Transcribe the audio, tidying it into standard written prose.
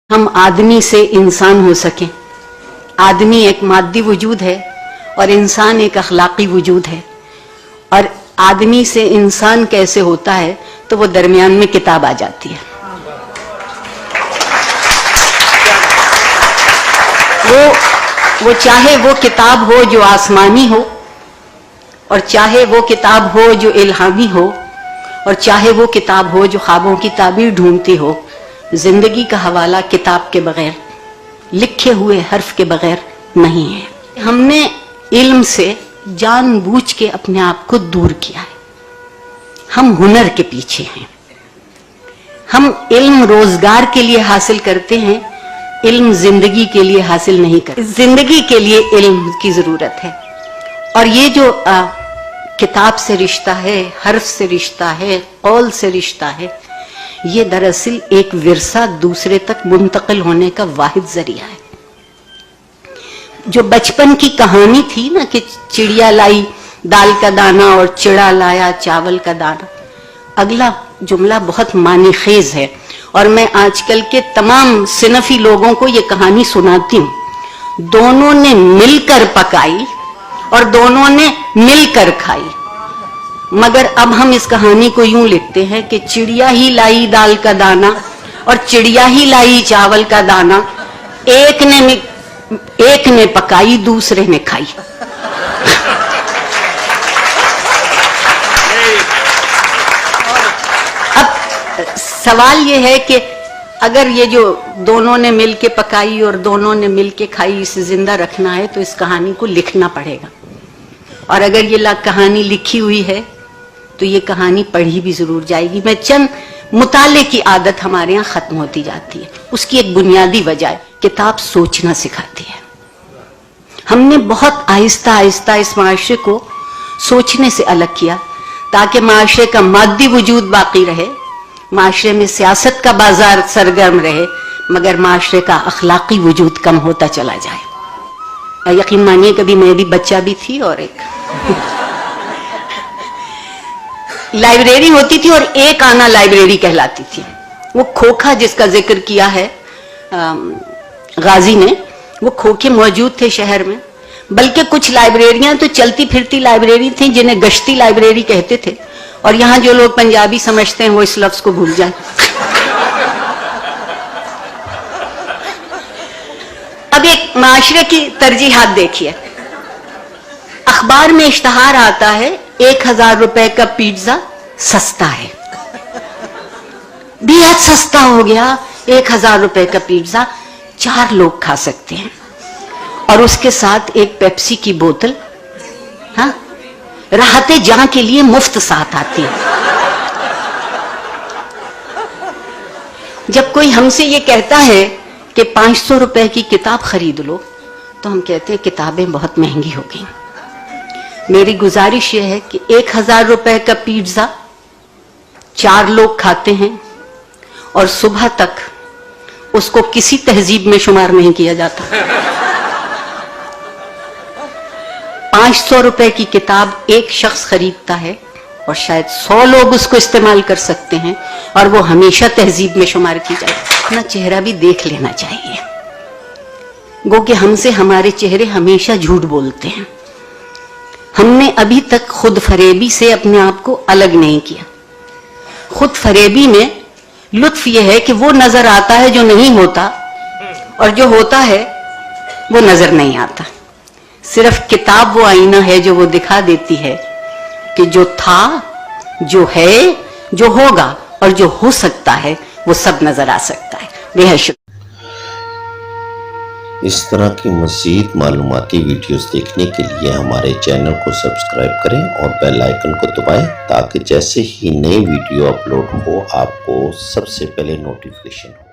हम आदमी से इंसान हो सकें। आदमी एक मादी वजूद है और इंसान एक अखलाकी वजूद है। और आदमी से इंसान कैसे होता है तो वो दरमियान में किताब आ जाती है। वो चाहे वो किताब हो जो आसमानी हो, और चाहे वो किताब हो जो इल्हामी हो, और चाहे वो किताब हो जो ख्वाबों की ताबीर ढूंढती हो। जिंदगी का हवाला किताब के बगैर, लिखे हुए हर्फ के बगैर नहीं है। हमने इल्म से जानबूझ के अपने आप को दूर किया है। हम हुनर के पीछे हैं। हम इल्म रोजगार के लिए हासिल करते हैं, इल्म जिंदगी के लिए हासिल नहीं करते। जिंदगी के लिए इल्म की जरूरत है। और ये जो किताब से रिश्ता है, हर्फ से रिश्ता है, कौल से रिश्ता है, ये दरअसल एक विरसा दूसरे तक मुंतकिल होने का वाहिद जरिया है। जो बचपन की कहानी थी ना कि चिड़िया लाई दाल का दाना और चिड़ा लाया चावल का दाना, अगला जुमला बहुत मानीखेज है और मैं आजकल के तमाम सिनफी लोगों को ये कहानी सुनाती हूँ। दोनों ने मिलकर पकाई और दोनों ने मिलकर खाई। मगर अब हम इस कहानी को यूं लिखते हैं कि चिड़िया ही लाई दाल का दाना और चिड़िया ही लाई चावल का दाना, एक ने पकाई दूसरे ने खाई। अब सवाल ये है कि अगर ये जो दोनों ने मिलके पकाई और दोनों ने मिलके खाई इसे जिंदा रखना है तो इस कहानी को लिखना पड़ेगा। और अगर ये कहानी लिखी हुई है तो ये कहानी पढ़ी भी जरूर जाएगी। मैं चंद मुताले की आदत हमारे यहाँ खत्म होती जाती है। उसकी एक बुनियादी वजह है, किताब सोचना सिखाती है। हमने बहुत आहिस्ता आहिस्ता इस माशरे को सोचने से अलग किया ताकि माशरे का मादी वजूद बाकी रहे, माशरे में सियासत का बाजार सरगर्म रहे, मगर माशरे का अखलाकी वजूद कम होता चला जाए। यकीन मानिए कभी मैं भी बच्चा भी थी और एक लाइब्रेरी होती थी और एक आना लाइब्रेरी कहलाती थी। वो खोखा जिसका जिक्र किया है गाजी ने, वो खोखे मौजूद थे शहर में। बल्कि कुछ लाइब्रेरियां तो चलती फिरती लाइब्रेरी थी जिन्हें गश्ती लाइब्रेरी कहते थे। और यहां जो लोग पंजाबी समझते हैं वो इस लफ्ज को भूल जाए। अब एक माशरे की तरजीहात देखिए। अखबार में इश्तहार आता है 1000 रुपए का पिज्जा सस्ता है। बेहद सस्ता हो गया। 1000 रुपए का पिज्जा 4 लोग खा सकते हैं और उसके साथ एक पेप्सी की बोतल, हाँ, राहते जहां के लिए मुफ्त साथ आती है। जब कोई हमसे ये कहता है कि 500 रुपए की किताब खरीद लो तो हम कहते हैं किताबें बहुत महंगी हो गई। मेरी गुजारिश यह है कि 1000 रुपए का पिज्जा 4 लोग खाते हैं और सुबह तक उसको किसी तहजीब में शुमार नहीं किया जाता। 500 रुपए की किताब एक शख्स खरीदता है और शायद 100 लोग उसको इस्तेमाल कर सकते हैं और वो हमेशा तहजीब में शुमार की जाए। अपना चेहरा भी देख लेना चाहिए। गो कि हमसे हमारे चेहरे हमेशा झूठ बोलते हैं। हमने अभी तक खुद फरेबी से अपने आप को अलग नहीं किया। खुद फरेबी में लुत्फ यह है कि वो नजर आता है जो नहीं होता और जो होता है वो नजर नहीं आता। सिर्फ किताब वो आईना है जो वो दिखा देती है कि जो था, जो है, जो होगा और जो हो सकता है वो सब नजर आ सकता है। बेहद शुक्रिया। इस तरह की मज़ीद मालूमाती वीडियोस देखने के लिए हमारे चैनल को सब्सक्राइब करें और बेल आइकन को दबाएं ताकि जैसे ही नई वीडियो अपलोड हो आपको सबसे पहले नोटिफिकेशन हो।